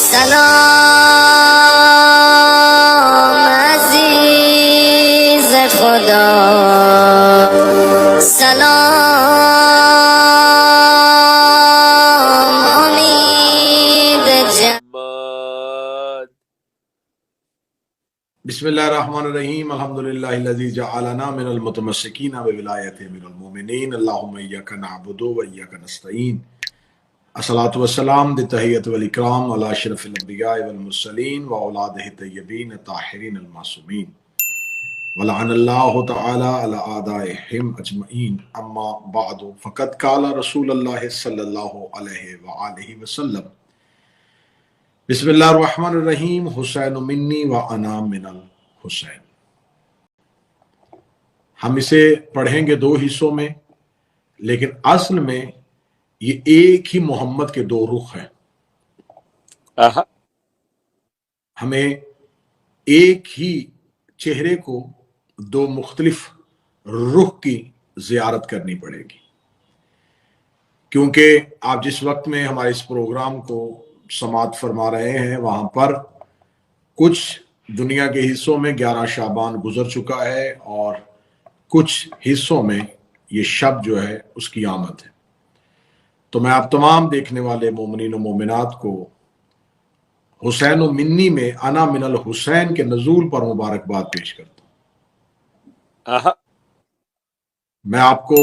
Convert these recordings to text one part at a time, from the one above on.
سلام عزیز خدا، سلام امید بسم اللہ الرحمن الرحیم الحمدللہ الذی جعلنا من المتمسکین بولایتہ من المؤمنین اللہم ایاک نعبد و ایاک نستعین الصلاۃ والسلام تحیۃ والاکرام علی اشرف الانبیاء والمرسلین واولادہ الطیبین الطاہرین المعصومین ولعن اللہ تعالی علی اعدائہم اجمعین اما بعد فقد قال رسول اللہ صلی اللہ علیہ وآلہ وسلم بسم اللہ الرحمن الرحیم حسین منی و انا من الحسین۔ ہم اسے پڑھیں گے دو حصوں میں، لیکن اصل میں یہ ایک ہی محمد کے دو رخ ہیں۔ ہمیں ایک ہی چہرے کو دو مختلف رخ کی زیارت کرنی پڑے گی، کیونکہ آپ جس وقت میں ہمارے اس پروگرام کو سماعت فرما رہے ہیں وہاں پر کچھ دنیا کے حصوں میں 11 شعبان گزر چکا ہے اور کچھ حصوں میں یہ شب جو ہے اس کی آمد ہے۔ تو میں آپ تمام دیکھنے والے مومنین و مومنات کو حسین و منی میں انا من الحسین کے نزول پر مبارکباد پیش کرتا ہوں۔ میں آپ کو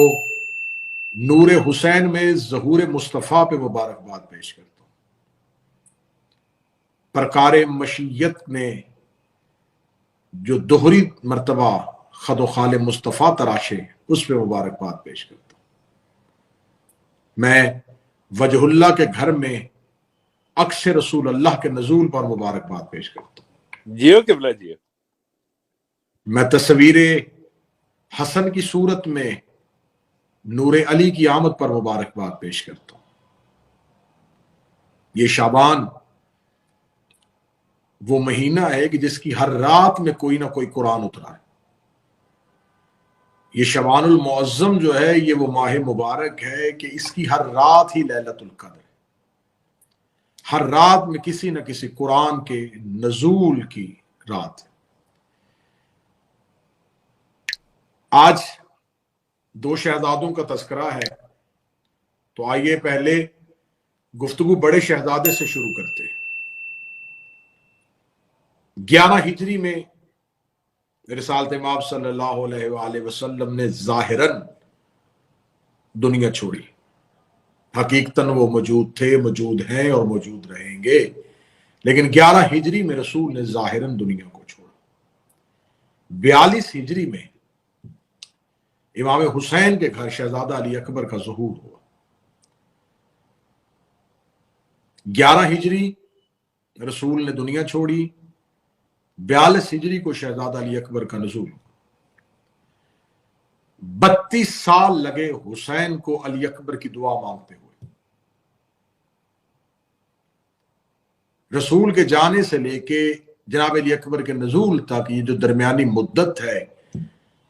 نور حسین میں ظہور مصطفیٰ پہ مبارکباد پیش کرتا ہوں۔ پرکار مشیت میں جو دوہری مرتبہ خد و خال مصطفیٰ تراشے اس پہ مبارکباد پیش کرتا ہوں۔ میں وجہ اللہ کے گھر میں عکس رسول اللہ کے نزول پر مبارکباد پیش کرتا ہوں۔ جیو قبلہ جیو۔ میں تصویر حسن کی صورت میں نور علی کی آمد پر مبارکباد پیش کرتا ہوں۔ یہ شعبان وہ مہینہ ہے کہ جس کی ہر رات میں کوئی نہ کوئی قرآن اترا ہے۔ یہ شعبان المعظم جو ہے یہ وہ ماہ مبارک ہے کہ اس کی ہر رات ہی لیلۃ القدر ہے۔ ہر رات میں کسی نہ کسی قرآن کے نزول کی رات ہے۔ آج دو شہزادوں کا تذکرہ ہے، تو آئیے پہلے گفتگو بڑے شہزادے سے شروع کرتے ہیں۔ 11 ہجری میں رسالت مآب صلی اللہ علیہ وآلہ وسلم نے ظاہراً دنیا چھوڑی۔ حقیقتاً وہ موجود تھے، موجود ہیں اور موجود رہیں گے، لیکن 11 ہجری میں رسول نے ظاہراً دنیا کو چھوڑا۔ 42 ہجری میں امام حسین کے گھر شہزادہ علی اکبر کا ظہور ہوا۔ 11 ہجری رسول نے دنیا چھوڑی، 42 ہجری کو شہزادہ علی اکبر کا نزول ہوا۔ 32 سال لگے حسین کو علی اکبر کی دعا مانگتے ہوئے۔ رسول کے جانے سے لے کے جناب علی اکبر کے نزول تک یہ جو درمیانی مدت ہے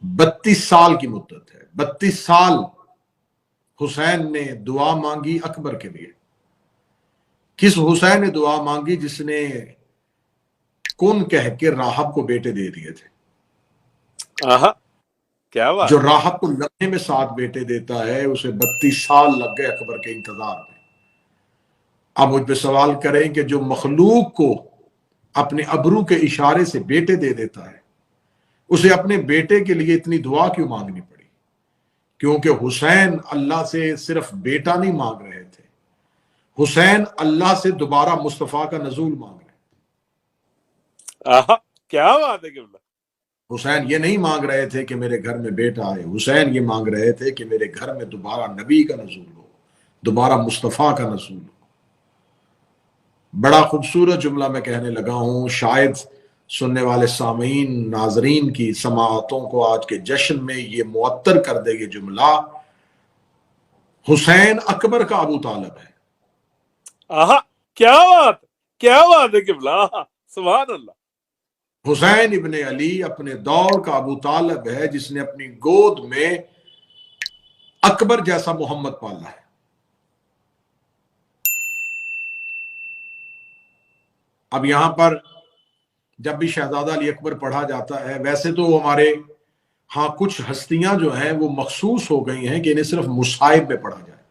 32 سال کی مدت ہے۔ 32 سال حسین نے دعا مانگی اکبر کے لیے۔ کس حسین نے دعا مانگی؟ جس نے کن کہہ کے راہب کو بیٹے دے دیے تھے۔ کیا بات! جو راہب کو لمحے میں 7 بیٹے دیتا ہے اسے 32 سال لگ گئے اکبر کے انتظار میں۔ اب مجھ پہ سوال کریں کہ جو مخلوق کو اپنے ابرو کے اشارے سے بیٹے دے دیتا ہے اسے اپنے بیٹے کے لیے اتنی دعا کیوں مانگنی پڑی؟ کیونکہ حسین اللہ سے صرف بیٹا نہیں مانگ رہے تھے، حسین اللہ سے دوبارہ مصطفیٰ کا نزول مانگ رہے تھے۔ کیا بات ہے قبلہ! حسین یہ نہیں مانگ رہے تھے کہ میرے گھر میں بیٹا آئے، حسین یہ مانگ رہے تھے کہ میرے گھر میں دوبارہ نبی کا نزول ہو، دوبارہ مصطفیٰ کا نزول ہو۔ بڑا خوبصورت جملہ میں کہنے لگا ہوں، شاید سننے والے سامعین ناظرین کی سماعتوں کو آج کے جشن میں یہ معطر کر دے یہ جملہ، حسین اکبر کا ابو طالب ہے۔ کیا بات ہے قبلہ! سبحان اللہ! حسین ابن علی اپنے دور کا ابو طالب ہے جس نے اپنی گود میں اکبر جیسا محمد پالا ہے۔ اب یہاں پر جب بھی شہزادہ علی اکبر پڑھا جاتا ہے، ویسے تو ہمارے ہاں کچھ ہستیاں جو ہیں وہ مخصوص ہو گئی ہیں کہ انہیں صرف مصائب میں پڑھا جائے.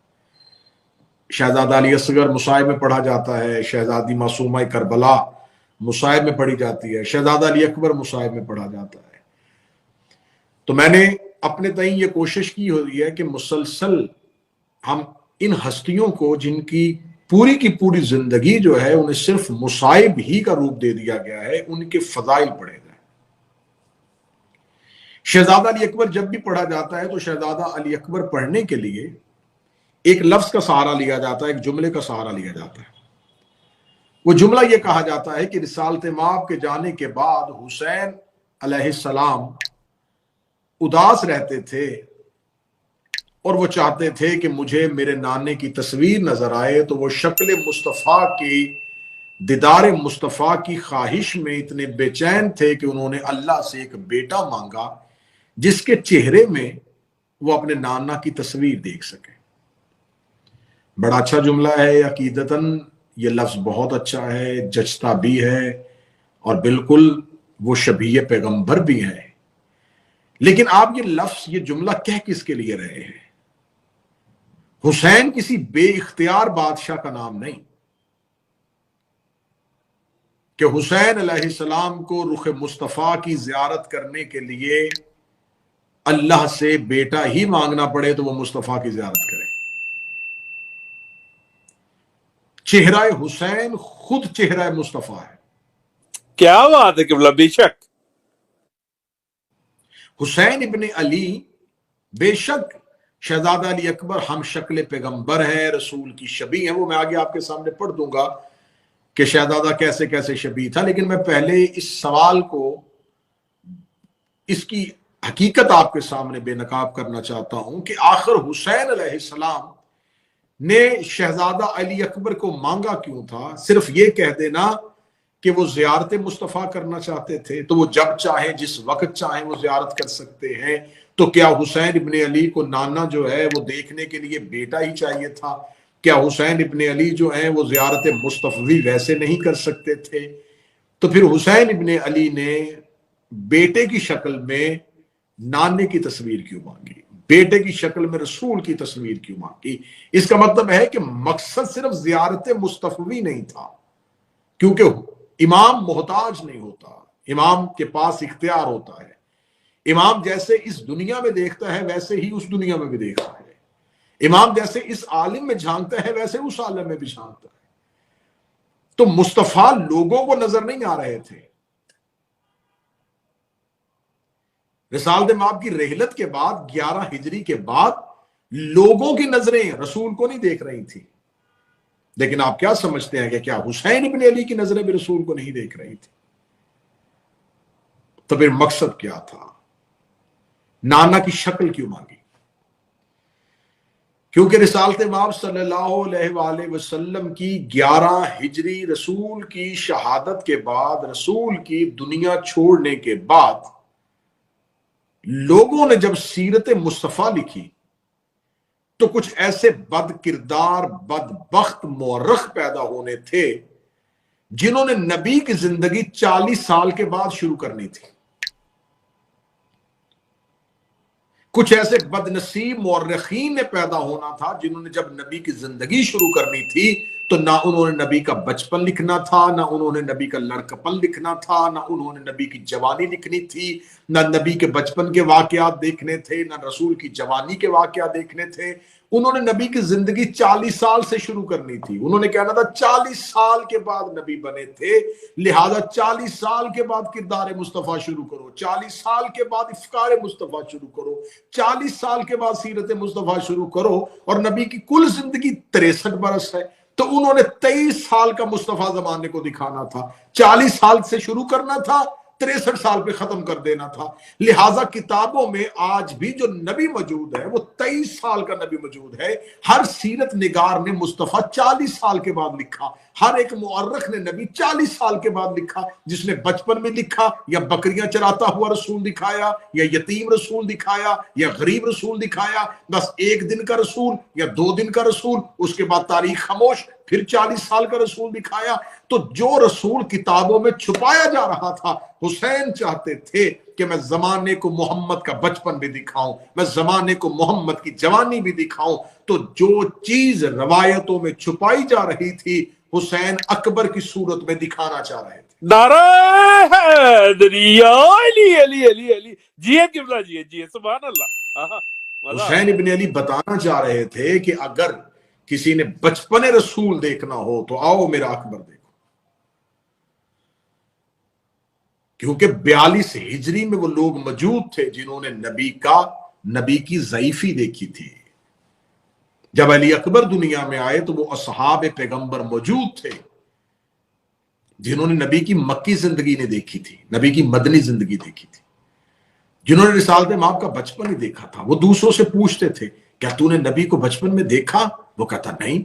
شہزادہ علی اصغر مصائب میں پڑھا جاتا ہے، شہزادی معصومہ کربلا مصائب میں پڑھی جاتی ہے، شہزادہ علی اکبر مصائب میں پڑھا جاتا ہے. تو میں نے اپنے تئیں یہ کوشش کی ہوئی ہے کہ مسلسل ہم ان ہستیوں کو جن کی پوری زندگی جو ہے انہیں صرف مصائب ہی کا روپ دے دیا گیا ہے، ان کے فضائل پڑھے گئے. شہزادہ علی اکبر جب بھی پڑھا جاتا ہے تو شہزادہ علی اکبر پڑھنے کے لیے ایک لفظ کا سہارا لیا جاتا ہے، ایک جملے کا سہارا لیا جاتا ہے. وہ جملہ یہ کہا جاتا ہے کہ رسالت مآب کے جانے کے بعد حسین علیہ السلام اداس رہتے تھے اور وہ چاہتے تھے کہ مجھے میرے نانے کی تصویر نظر آئے، تو وہ شکل مصطفیٰ کی دیدار مصطفیٰ کی خواہش میں اتنے بے چین تھے کہ انہوں نے اللہ سے ایک بیٹا مانگا جس کے چہرے میں وہ اپنے نانا کی تصویر دیکھ سکے. بڑا اچھا جملہ ہے، عقیدتاً یہ لفظ بہت اچھا ہے، جچتا بھی ہے اور بالکل وہ شبیہ پیغمبر بھی ہے. لیکن آپ یہ لفظ، یہ جملہ کہہ کس کے لیے رہے ہیں؟ حسین کسی بے اختیار بادشاہ کا نام نہیں کہ حسین علیہ السلام کو رخ مصطفیٰ کی زیارت کرنے کے لیے اللہ سے بیٹا ہی مانگنا پڑے تو وہ مصطفیٰ کی زیارت کرے. چہرہ حسین خود چہرہ مصطفیٰ ہے. کیا بات ہے قبلہ، بے شک. حسین ابن علی بے شک شہزادہ علی اکبر ہم شکل پیغمبر ہے، رسول کی شبیہ ہیں. وہ میں آگے آپ کے سامنے پڑھ دوں گا کہ شہزادہ کیسے کیسے شبیہ تھا. لیکن میں پہلے اس سوال کو، اس کی حقیقت آپ کے سامنے بے نقاب کرنا چاہتا ہوں کہ آخر حسین علیہ السلام نے شہزادہ علی اکبر کو مانگا کیوں تھا؟ صرف یہ کہہ دینا کہ وہ زیارت مصطفیٰ کرنا چاہتے تھے تو وہ جب چاہیں جس وقت چاہیں وہ زیارت کر سکتے ہیں. تو کیا حسین ابن علی کو نانا جو ہے وہ دیکھنے کے لیے بیٹا ہی چاہیے تھا؟ کیا حسین ابن علی جو ہیں وہ زیارت مصطفی ویسے نہیں کر سکتے تھے؟ تو پھر حسین ابن علی نے بیٹے کی شکل میں نانے کی تصویر کیوں مانگی؟ بیٹے کی شکل میں رسول کی تصویر کیوں مانگی؟ اس کا مطلب ہے کہ مقصد صرف زیارت مصطفی نہیں تھا، کیونکہ امام محتاج نہیں ہوتا، امام کے پاس اختیار ہوتا ہے. امام جیسے اس دنیا میں دیکھتا ہے ویسے ہی اس دنیا میں بھی دیکھتا ہے. امام جیسے اس عالم میں جھانکتا ہے ویسے اس عالم میں بھی جھانکتا ہے. تو مصطفیٰ لوگوں کو نظر نہیں آ رہے تھے. رسالت مآب کی رحلت کے بعد 11 ہجری کے بعد لوگوں کی نظریں رسول کو نہیں دیکھ رہی تھی. لیکن آپ کیا سمجھتے ہیں کہ کیا حسین ابن علی کی نظریں بھی رسول کو نہیں دیکھ رہی تھی؟ تو پھر مقصد کیا تھا؟ نانا کی شکل کیوں مانگی؟ کیونکہ رسالت مآب صلی اللہ علیہ وآلہ وسلم کی 11 ہجری رسول کی شہادت کے بعد، رسول کی دنیا چھوڑنے کے بعد لوگوں نے جب سیرت مصطفیٰ لکھی تو کچھ ایسے بد کردار، بدبخت مورخ پیدا ہونے تھے جنہوں نے نبی کی زندگی 40 سال کے بعد شروع کرنی تھی. کچھ ایسے بد نصیب مورخین نے پیدا ہونا تھا جنہوں نے جب نبی کی زندگی شروع کرنی تھی تو نہ انہوں نے نبی کا بچپن لکھنا تھا، نہ انہوں نے نبی کا لڑکپن لکھنا تھا، نہ انہوں نے نبی کی جوانی لکھنی تھی، نہ نبی کے بچپن کے واقعات دیکھنے تھے، نہ رسول کی جوانی کے واقعات دیکھنے تھے. انہوں نے نبی کی زندگی 40 سال سے شروع کرنی تھی. انہوں نے کہنا تھا 40 سال کے بعد نبی بنے تھے، لہذا 40 سال کے بعد کردار مصطفیٰ شروع کرو، 40 سال کے بعد افکار مصطفیٰ شروع کرو، 40 سال کے بعد سیرت مصطفیٰ شروع کرو. اور نبی کی کل زندگی 63 برس ہے تو انہوں نے 23 سال کا مصطفیٰ زمانے کو دکھانا تھا. 40 سال سے شروع کرنا تھا، 63 سال پہ ختم کر دینا تھا. لہٰذا کتابوں میں آج بھی جو نبی موجود ہے وہ 23 سال کا نبی موجود ہے. ہر سیرت نگار نے مصطفیٰ 40 سال کے بعد لکھا، ہر ایک مورخ نے نبی 40 سال کے بعد لکھا. جس نے بچپن میں لکھا یا بکریاں چراتا ہوا رسول دکھایا، یا یتیم رسول دکھایا، یا غریب رسول دکھایا، بس 1 دن کا رسول یا 2 دن کا رسول، اس کے بعد تاریخ خاموش. پھر 40 سال کا رسول دکھایا. تو جو رسول کتابوں میں چھپایا جا رہا تھا، حسین چاہتے تھے کہ میں زمانے کو محمد کا بچپن بھی دکھاؤں، میں زمانے کو محمد کی جوانی بھی دکھاؤں. تو جو چیز روایتوں میں چھپائی جا رہی تھی حسین اکبر کی صورت میں دکھانا چاہ رہے تھے. نعرہ حیدری علی علی علی علی. جیے قبلہ، جیے سبحان اللہ. حسین ابن علی بتانا چاہ رہے تھے کہ اگر کسی نے بچپن رسول دیکھنا ہو تو آؤ میرا اکبر دیکھو. کیونکہ 42 ہجری میں وہ لوگ موجود تھے جنہوں نے نبی کی ضعیفی دیکھی تھی. جب علی اکبر دنیا میں آئے تو وہ اصحاب پیغمبر موجود تھے جنہوں نے نبی کی مکی زندگی نے دیکھی تھی، نبی کی مدنی زندگی دیکھی تھی، جنہوں نے رسالت مآب کا بچپن ہی دیکھا تھا. وہ دوسروں سے پوچھتے تھے کیا تو نے نبی کو بچپن میں دیکھا؟ وہ کہتا نہیں،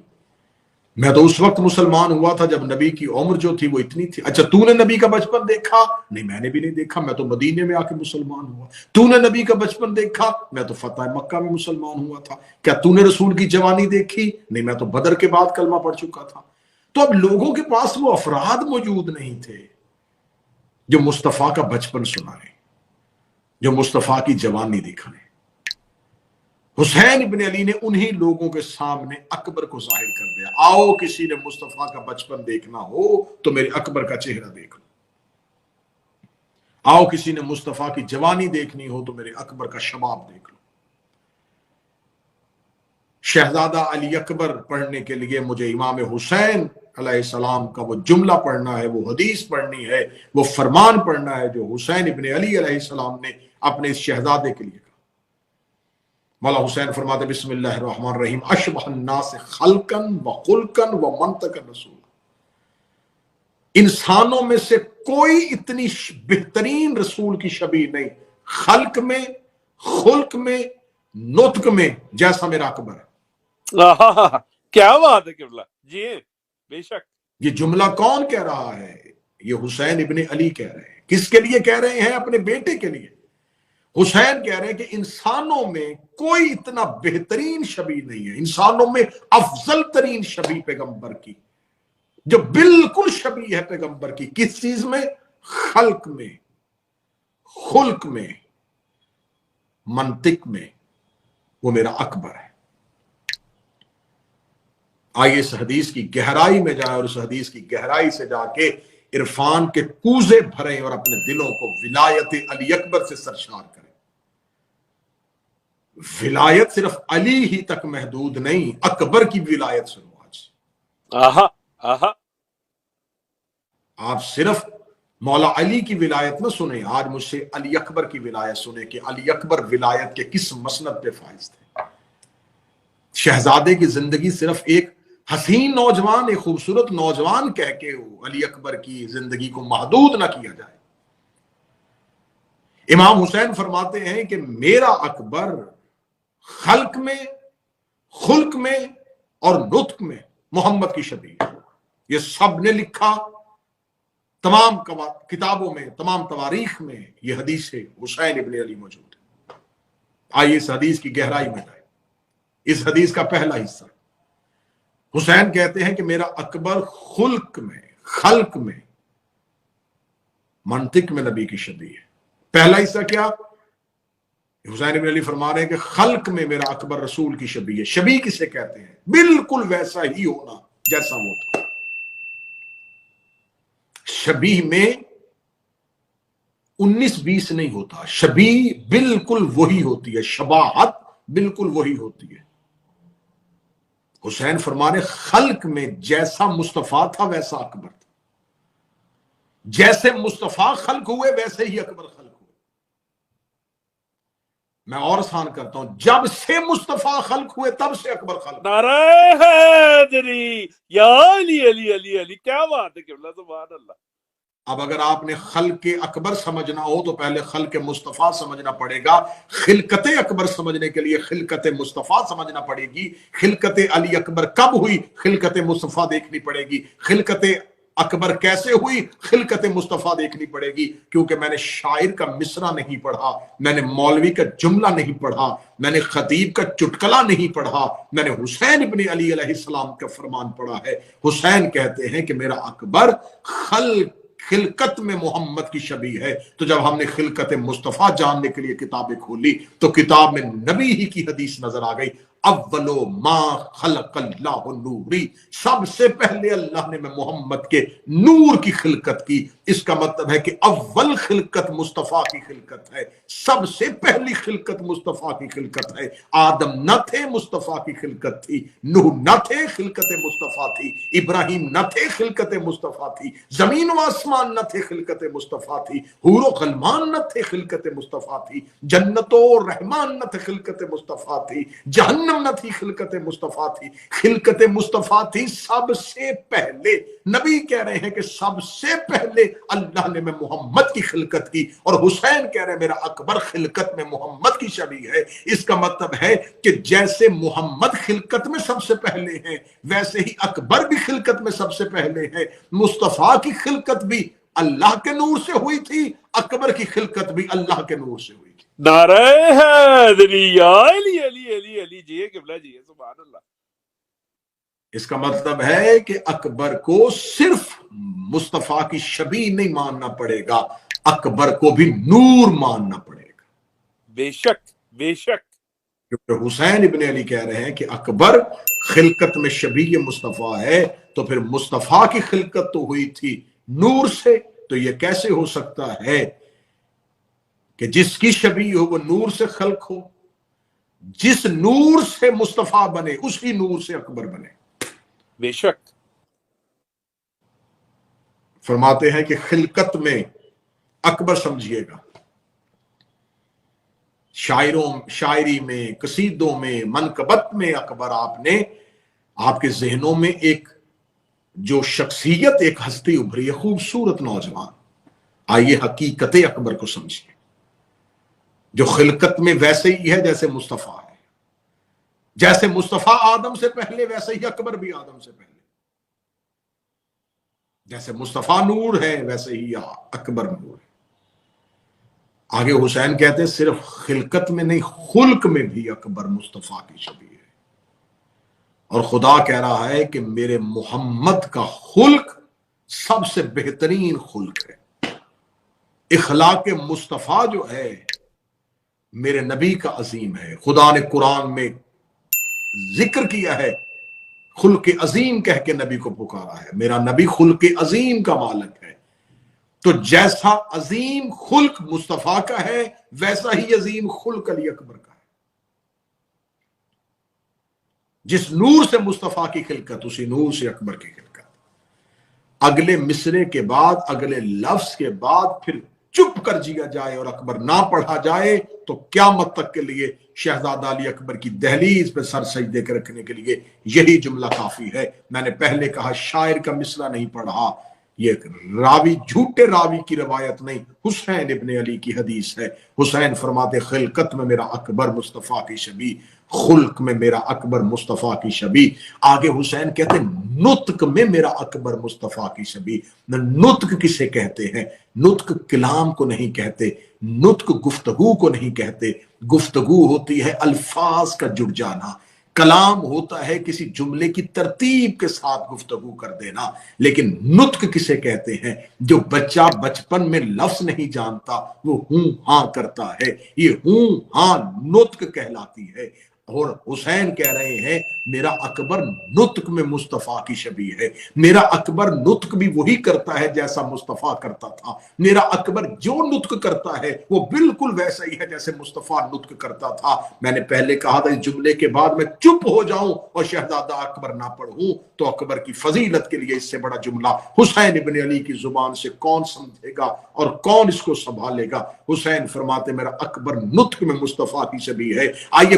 میں تو اس وقت مسلمان ہوا تھا جب نبی کی عمر جو تھی وہ اتنی تھی. اچھا تو نے نبی کا بچپن دیکھا؟ نہیں میں نے بھی نہیں دیکھا، میں تو مدینے میں آ کے مسلمان ہوا. تو نے نبی کا بچپن دیکھا؟ میں تو فتح مکہ میں مسلمان ہوا تھا. کیا تو نے رسول کی جوانی دیکھی؟ نہیں میں تو بدر کے بعد کلمہ پڑھ چکا تھا. تو اب لوگوں کے پاس وہ افراد موجود نہیں تھے جو مصطفیٰ کا بچپن سنائیں، جو مصطفیٰ کی جوانی دکھائیں. حسین ابن علی نے انہی لوگوں کے سامنے اکبر کو ظاہر کر دیا. آؤ کسی نے مصطفیٰ کا بچپن دیکھنا ہو تو میرے اکبر کا چہرہ دیکھ لو، آؤ کسی نے مصطفیٰ کی جوانی دیکھنی ہو تو میرے اکبر کا شباب دیکھ لو. شہزادہ علی اکبر پڑھنے کے لیے مجھے امام حسین علیہ السلام کا وہ جملہ پڑھنا ہے، وہ حدیث پڑھنی ہے، وہ فرمان پڑھنا ہے جو حسین ابن علی علیہ السلام نے اپنے اس شہزادے کے لیے کہا. مولا حسین فرماتے بسم اللہ الرحمن الرحیم اشبہ الناس خلقا وخلقا ومنطقا رسول. انسانوں میں سے کوئی اتنی بہترین رسول کی شبیہ نہیں، خلق میں، خلق میں، نطق میں جیسا میرا اکبر ہے. کیا بات ہے قبلہ. جی بے شک. یہ جملہ کون کہہ رہا ہے؟ یہ حسین ابن علی کہہ رہے ہیں. کس کے لیے کہہ رہے ہیں؟ اپنے بیٹے کے لیے. حسین کہہ رہے ہیں کہ انسانوں میں کوئی اتنا بہترین شبیہ نہیں ہے، انسانوں میں افضل ترین شبیہ پیغمبر کی، جو بالکل شبیہ ہے پیغمبر کی. کس چیز میں؟ خلق میں، خلق میں، منطق میں. وہ میرا اکبر ہے. آئیے اس حدیث کی گہرائی میں جائیں اور اس حدیث کی گہرائی سے جا کے عرفان کے کوزے بھریں اور اپنے دلوں کو ولایت علی اکبر سے سرشار کریں. ولایت صرف علی ہی تک محدود نہیں، اکبر کی ولایت سنو آج. آپ صرف مولا علی کی ولایت نہ سنیں، آج مجھ سے علی اکبر کی ولایت سنیں کہ علی اکبر ولایت کے کس مسند پہ فائز تھے. شہزادے کی زندگی صرف ایک حسین نوجوان، ایک خوبصورت نوجوان کہہ کے علی اکبر کی زندگی کو محدود نہ کیا جائے. امام حسین فرماتے ہیں کہ میرا اکبر خلق میں، خلق میں اور نطق میں محمد کی شبیہ. یہ سب نے لکھا، تمام کتابوں میں، تمام تواریخ میں یہ حدیث حسین ابن علی موجود ہے. آئیے اس حدیث کی گہرائی میں جائیں. اس حدیث کا پہلا حصہ، حسین کہتے ہیں کہ میرا اکبر خلق میں، خلق میں، منطق میں نبی کی شبیہ ہے. پہلا حصہ کیا؟ حسین ابن علی فرما رہے ہیں کہ خلق میں میرا اکبر رسول کی شبیہ ہے. شبیہ کسے کہتے ہیں؟ بالکل ویسا ہی ہونا جیسا وہ تھا. شبیہ میں 19-20 نہیں ہوتا، شبیہ بالکل وہی ہوتی ہے، شباہت بالکل وہی ہوتی ہے. حسین فرمانے خلق میں جیسا مصطفیٰ تھا ویسا اکبر تھا. جیسے مصطفیٰ خلق ہوئے ویسے ہی اکبر خلق ہوئے. میں اور آسان کرتا ہوں، جب سے مصطفیٰ خلق ہوئے تب سے اکبر خلق. نعرہ حیدری یا علی علی علی علی. کیا بات ہے قبلہ سبحان اللہ. اب اگر آپ نے خلق اکبر سمجھنا ہو تو پہلے خلق مصطفیٰ سمجھنا پڑے گا. خلقت اکبر سمجھنے کے لیے خلقت مصطفیٰ سمجھنا پڑے گی. خلقت علی اکبر کب ہوئی؟ خلقت مصطفیٰ دیکھنی پڑے گی. خلقت اکبر کیسے ہوئی، خلقت مصطفیٰ دیکھنی پڑے گی، کیونکہ میں نے شاعر کا مصرع نہیں پڑھا، میں نے مولوی کا جملہ نہیں پڑھا، میں نے خطیب کا چٹکلا نہیں پڑھا، میں نے حسین ابن علی علیہ السلام کا فرمان پڑھا ہے۔ حسین کہتے ہیں کہ میرا اکبر خلقت میں محمد کی شبیہ ہے۔ تو جب ہم نے خلقت مصطفیٰ جاننے کے لیے کتابیں کھولی تو کتاب میں نبی ہی کی حدیث نظر آ گئی، اولو ما خلق اللہ نوری، سب سے پہلے اللہ نے میں محمد کے نور کی خلقت کی۔ اس کا مطلب ہے کہ اول خلقت مصطفیٰ کی خلقت ہے، سب سے پہلی خلقت مصطفیٰ کی خلقت ہے۔ آدم نہ تھے، مصطفیٰ کی خلقت تھی، نوح نہ تھے، خلقت مصطفیٰ تھی، ابراہیم نہ تھے، خلقت مصطفیٰ تھی، زمین و آسمان نہ تھے، خلقت مصطفیٰ تھی، حور و غلمان نہ تھے، خلقت مصطفیٰ تھی، جنت و رحمان نہ تھے، خلقت مصطفیٰ تھی، جہنم نہ تھی، خلقت مصطفیٰ تھی، خلقت مصطفیٰ تھی سب سے پہلے۔ نبی کہہ رہے ہیں کہ سب سے پہلے اللہ نے میں محمد کی خلقت کی، اور حسین کہہ رہے ہیں میرا اکبر خلقت میں محمد کی شبیہ ہے۔ اس کا مطلب ہے کہ جیسے محمد خلقت میں سب سے پہلے ہیں، ویسے ہی اکبر بھی خلقت میں سب سے پہلے ہیں۔ مصطفیٰ کی خلقت بھی اللہ کے نور سے ہوئی تھی، اکبر کی خلقت بھی اللہ کے نور سے ہوئی تھی۔ نعرہ حیدری یا علی علی علی علی، جی قبلہ جی، سبحان اللہ۔ اس کا مطلب ہے کہ اکبر کو صرف مصطفیٰ کی شبیہ نہیں ماننا پڑے گا، اکبر کو بھی نور ماننا پڑے گا۔ بے شک بے شک۔ کیونکہ حسین ابن علی کہہ رہے ہیں کہ اکبر خلقت میں شبیہ مصطفیٰ ہے، تو پھر مصطفیٰ کی خلقت تو ہوئی تھی نور سے، تو یہ کیسے ہو سکتا ہے کہ جس کی شبیہ ہو وہ نور سے خلق ہو، جس نور سے مصطفیٰ بنے اسی نور سے اکبر بنے۔ بے شک۔ فرماتے ہیں کہ خلقت میں اکبر سمجھیے گا، شاعری میں، قصیدوں میں، منقبت میں اکبر آپ کے ذہنوں میں ایک جو شخصیت، ایک ہستی ابھری ہے، خوبصورت نوجوان۔ آئیے حقیقت اکبر کو سمجھیں، جو خلقت میں ویسے ہی ہے جیسے مصطفیٰ ہے، جیسے مصطفیٰ آدم سے پہلے ویسے ہی اکبر بھی آدم سے پہلے، جیسے مصطفیٰ نور ہے ویسے ہی اکبر نور ہے۔ آگے حسین کہتے ہیں صرف خلقت میں نہیں، خلق میں بھی اکبر مصطفیٰ کی شبیہ ہے، اور خدا کہہ رہا ہے کہ میرے محمد کا خلق سب سے بہترین خلق ہے۔ اخلاق مصطفیٰ جو ہے میرے نبی کا عظیم ہے۔ خدا نے قرآن میں ذکر کیا ہے، خلق عظیم کہہ کے نبی کو پکارا ہے، میرا نبی خلق عظیم کا مالک ہے۔ تو جیسا عظیم خلق مصطفیٰ کا ہے ویسا ہی عظیم خلق علی اکبر کا ہے۔ جس نور سے مصطفیٰ کی خلقت اسی نور سے اکبر کی خلقت۔ اگلے مصرے کے بعد، اگلے لفظ کے بعد پھر چپ کر جیا جائے اور اکبر نہ پڑھا جائے تو قیامت تک کے لیے شہزادہ علی اکبر کی دہلیز پہ سر سجدے کے رکھنے کے لیے یہی جملہ کافی ہے۔ میں نے پہلے کہا شاعر کا مصرع نہیں پڑھا، یہ راوی، جھوٹے راوی کی روایت نہیں، حسین ابن علی کی حدیث ہے۔ حسین فرماتے خلقت میں میرا اکبر مصطفیٰ کی شبیہ، خلق میں میرا اکبر مصطفیٰ کی شبیہ۔ آگے حسین کہتے ہیں نطق میں میرا اکبر مصطفیٰ کی شبیہ۔ نطق کسے کہتے ہیں؟ نطق کلام کو نہیں کہتے، نطق گفتگو کو نہیں کہتے۔ گفتگو ہوتی ہے الفاظ کا جڑ جانا، کلام ہوتا ہے کسی جملے کی ترتیب کے ساتھ گفتگو کر دینا۔ لیکن نطق کسے کہتے ہیں؟ جو بچہ بچپن میں لفظ نہیں جانتا وہ ہوں ہاں کرتا ہے، یہ ہوں ہاں نطق کہلاتی ہے۔ اور حسین کہہ رہے ہیں میرا اکبر نطق میں مصطفیٰ کی شبیہ ہے، میرا اکبر نطق بھی وہی کرتا ہے جیسا مصطفیٰ کرتا تھا، میرا اکبر جو نطق کرتا ہے وہ بالکل ویسا ہی ہے جیسے مصطفیٰ نطق کرتا تھا۔ میں نے پہلے کہا تھا اس جملے کے بعد میں چپ ہو جاؤں اور شہزادہ اکبر نہ پڑھوں تو اکبر کی فضیلت کے لیے اس سے بڑا جملہ حسین ابن علی کی زبان سے کون سمجھے گا اور کون اس کو سنبھالے گا؟ حسین فرماتے میرا اکبر نطق میں مصطفیٰ کی شبیہ ہے۔ آئیے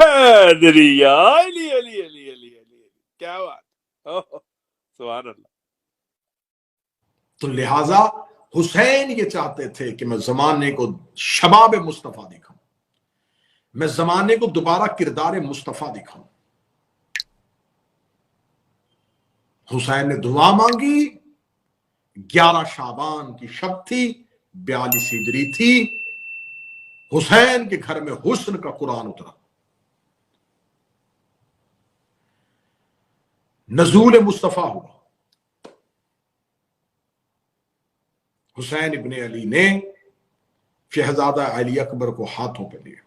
حیدری علی علی علی علی علی، کیا بات، اوہ، سبحان اللہ. تو لہذا حسین یہ چاہتے تھے کہ میں زمانے کو شباب مصطفیٰ دکھاؤں، میں زمانے کو دوبارہ کردار مصطفیٰ دکھاؤں. حسین نے دعا مانگی، 11 شعبان کی شب تھی، 42 ہجری تھی. حسین کے گھر میں حسن کا قرآن اترا، نزول مصطفیٰ ہوا. حسین ابن علی نے شہزادہ علی اکبر کو ہاتھوں پہ لیا.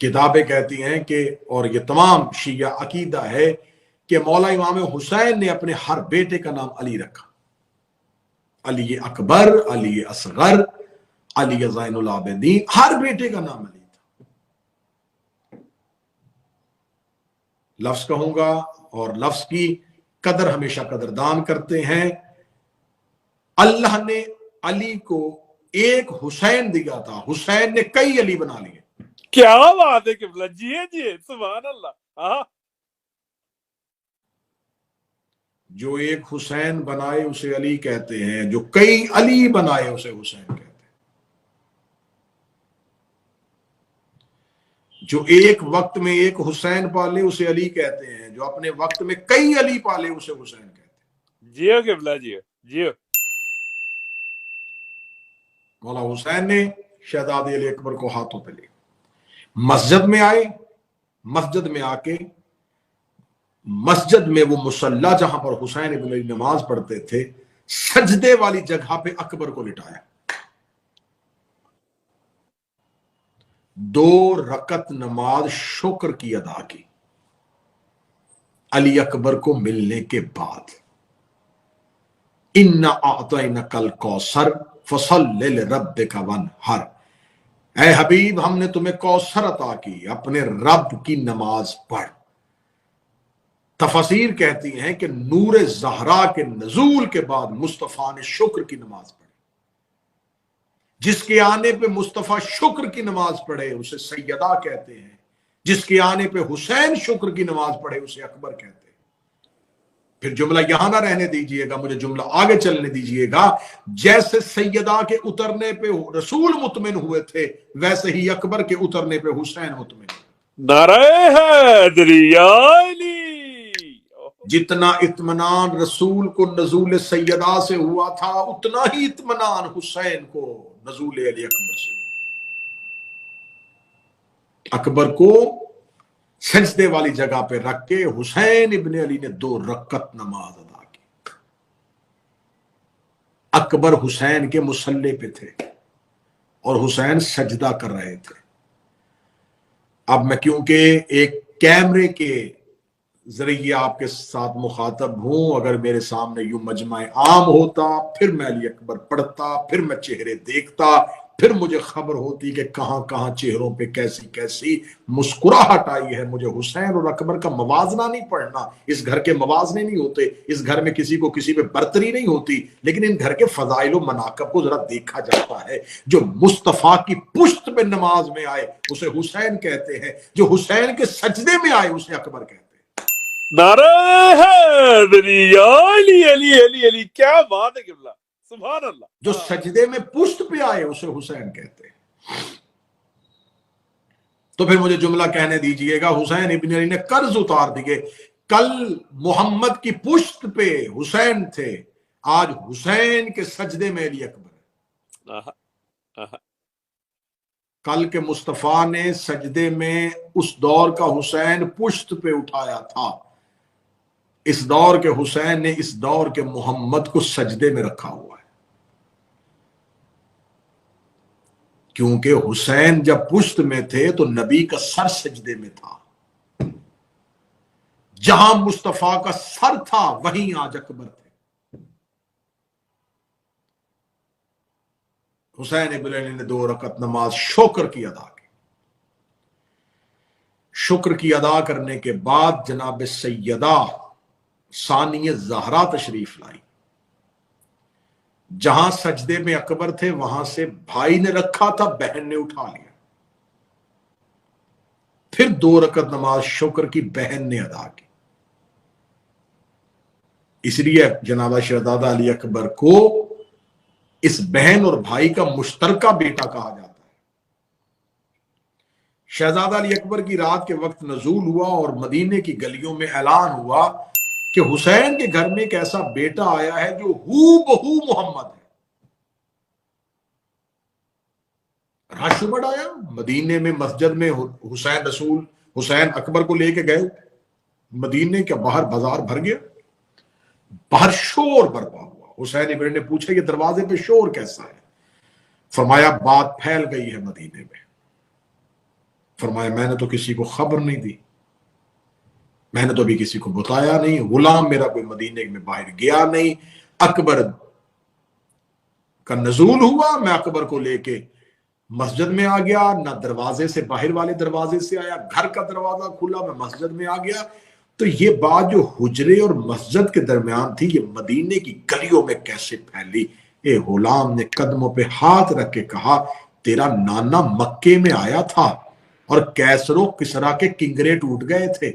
کتابیں کہتی ہیں کہ، اور یہ تمام شیعہ عقیدہ ہے کہ مولا امام حسین نے اپنے ہر بیٹے کا نام علی رکھا. علی اکبر، علی اصغر، علی زین العابدین، ہر بیٹے کا نام علی تھا. لفظ کہوں گا، اور لفظ کی قدر ہمیشہ قدردان کرتے ہیں. اللہ نے علی کو ایک حسین دیا تھا، حسین نے کئی علی بنا لیے. کیا بات ہے قبلہ، جی جی سبحان اللہ. ہاں جو ایک حسین بنائے اسے علی کہتے ہیں، جو کئی علی بنائے اسے حسین کہتے ہیں. جو ایک وقت میں ایک حسین پالے اسے علی کہتے ہیں، جو اپنے وقت میں کئی علی پالے اسے حسین کہتے ہیں. جیو قبلہ، جیو جیو. مولا حسین نے شہزادے علی اکبر کو ہاتھوں پہ لیا، مسجد میں آئے. مسجد میں آ کے، مسجد میں وہ مصلی جہاں پر حسین ابن علی نماز پڑھتے تھے، سجدے والی جگہ پہ اکبر کو لٹایا. 2 رکعت نماز شکر کی ادا کی علی اکبر کو ملنے کے بعد. اِنَّا أَعْطَيْنَكَ الْكَوْثَرَ فَصَلِّ لِرَبِّكَ وَانْحَرْ، اے حبیب ہم نے تمہیں کوثر عطا کی، اپنے رب کی نماز پڑھ. تفاسیر کہتی ہیں کہ نور زہرا کے نزول کے بعد مصطفیٰ نے شکر کی نماز پڑھی. جس کے آنے پہ مصطفیٰ شکر کی نماز پڑھے اسے سیدہ کہتے ہیں، جس کے آنے پہ حسین شکر کی نماز پڑھے اسے اکبر کہتے ہیں. پھر جملہ یہاں نہ رہنے دیجئے گا، مجھے جملہ آگے چلنے دیجئے گا. جیسے سیدہ کے اترنے پہ رسول مطمئن ہوئے تھے، ویسے ہی اکبر کے اترنے پہ حسین مطمئن ہوئے. نعرہ حیدری علی. جتنا اطمینان رسول کو نزول سیدہ سے ہوا تھا، اتنا ہی اطمینان حسین کو نزول علی اکبر سے ہوا. اکبر کو سجدے والی جگہ پہ رکھ کے حسین ابن علی نے 2 رکعت نماز ادا کی. اکبر حسین کے مصلی پہ تھے اور حسین سجدہ کر رہے تھے. اب میں کیونکہ ایک کیمرے کے ذریعے آپ کے ساتھ مخاطب ہوں، اگر میرے سامنے یوں مجمع عام ہوتا، پھر میں علی اکبر پڑھتا، پھر میں چہرے دیکھتا، پھر مجھے خبر ہوتی کہ کہاں کہاں چہروں پہ کیسی کیسی مسکراہٹ آئی ہے. مجھے حسین اور اکبر کا موازنہ نہیں پڑھنا. اس گھر کے موازنے نہیں ہوتے، اس گھر میں کسی کو کسی پہ برتری نہیں ہوتی، لیکن ان گھر کے فضائل و مناقب کو ذرا دیکھا جاتا ہے. جو مصطفیٰ کی پشت پہ نماز میں آئے اسے حسین کہتے ہیں، جو حسین کے سجدے میں آئے اسے اکبر کہتے ہیں. نعرہ حیدری علی علی علی علی، کیا بات ہے قبلہ، سبحان اللہ. جو سجدے میں پشت پہ آئے اسے حسین کہتے ہیں. تو پھر مجھے جملہ کہنے دیجئے گا، حسین ابن علی نے قرض اتار دیے. کل محمد کی پشت پہ حسین تھے، آج حسین کے سجدے میں علی اکبر ہے. کل کے مصطفیٰ نے سجدے میں اس دور کا حسین پشت پہ اٹھایا تھا، اس دور کے حسین نے اس دور کے محمد کو سجدے میں رکھا ہوا ہے. کیونکہ حسین جب پشت میں تھے تو نبی کا سر سجدے میں تھا. جہاں مصطفیٰ کا سر تھا وہیں آج اکبر تھے. حسین ابن علی نے 2 رکعت نماز شکر کی ادا کی. شکر کی ادا کرنے کے بعد جناب سیدہ ثانیہ زہرا تشریف لائی. جہاں سجدے میں اکبر تھے وہاں سے بھائی نے رکھا تھا، بہن نے اٹھا لیا، پھر 2 رکعت نماز شکر کی بہن نے ادا کی۔ اس لیے جناب شہزادہ علی اکبر کو اس بہن اور بھائی کا مشترکہ بیٹا کہا جاتا ہے۔ شہزادہ علی اکبر کی رات کے وقت نزول ہوا اور مدینے کی گلیوں میں اعلان ہوا کہ حسین کے گھر میں ایک ایسا بیٹا آیا ہے جو ہو بہو محمد ہے۔ رش بڑھ آیا مدینے میں، مسجد میں حسین اکبر کو لے کے گئے، مدینے کے باہر بازار بھر گیا، باہر شور برپا ہوا۔ حسین ابن نے پوچھا یہ دروازے پہ شور کیسا ہے؟ فرمایا بات پھیل گئی ہے مدینے میں۔ فرمایا میں نے تو کسی کو خبر نہیں دی، میں نے تو ابھی کسی کو بتایا نہیں، غلام میرا کوئی مدینے میں باہر گیا نہیں۔ اکبر کا نزول ہوا، میں اکبر کو لے کے مسجد میں آ گیا، نہ دروازے سے باہر والے دروازے سے آیا، گھر کا دروازہ کھلا، میں مسجد میں آ گیا۔ تو یہ بات جو حجرے اور مسجد کے درمیان تھی، یہ مدینے کی گلیوں میں کیسے پھیلی؟ اے غلام نے قدموں پہ ہاتھ رکھ کے کہا تیرا نانا مکے میں آیا تھا اور کیسر و کسرا کے کنگرے ٹوٹ گئے تھے،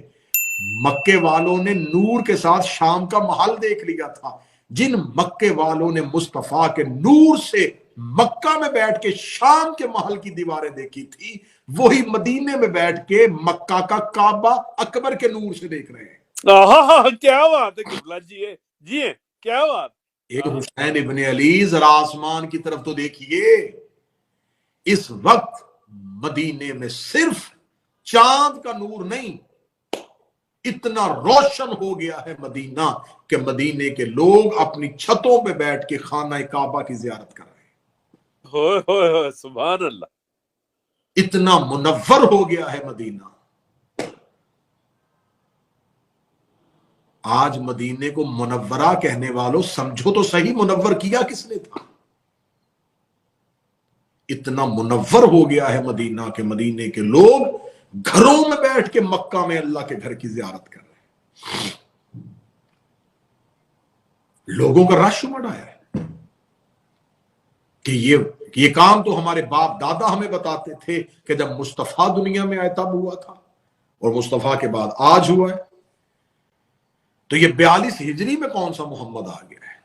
مکے والوں نے نور کے ساتھ شام کا محل دیکھ لیا تھا، جن مکے والوں نے مصطفیٰ کے نور سے مکہ میں بیٹھ کے شام کے محل کی دیواریں دیکھی تھی، وہی مدینے میں بیٹھ کے مکہ کا کعبہ اکبر کے نور سے دیکھ رہے ہیں۔ کیا بات ہے قبلہ جی کیا بات۔ ایک حسین ابن علی، ذرا آسمان کی طرف تو دیکھیے، اس وقت مدینے میں صرف چاند کا نور نہیں، اتنا روشن ہو گیا ہے مدینہ کہ مدینے کے لوگ اپنی چھتوں پہ بیٹھ کے خانہ کعبہ کی زیارت کر رہے ہیں۔ ہوئے سبحان اللہ، اتنا منور ہو گیا ہے مدینہ۔ آج مدینے کو منورہ کہنے والوں سمجھو تو صحیح، منور کیا کس نے تھا؟ اتنا منور ہو گیا ہے مدینہ کہ مدینے کے لوگ گھروں میں بیٹھ کے مکہ میں اللہ کے گھر کی زیارت کر رہے ہیں۔ لوگوں کا رش بڑھ آیا ہے کہ یہ کام تو ہمارے باپ دادا ہمیں بتاتے تھے کہ جب مصطفیٰ دنیا میں آئے تب ہوا تھا، اور مصطفیٰ کے بعد آج ہوا ہے۔ تو یہ 42 ہجری میں کون سا محمد آ گیا ہے؟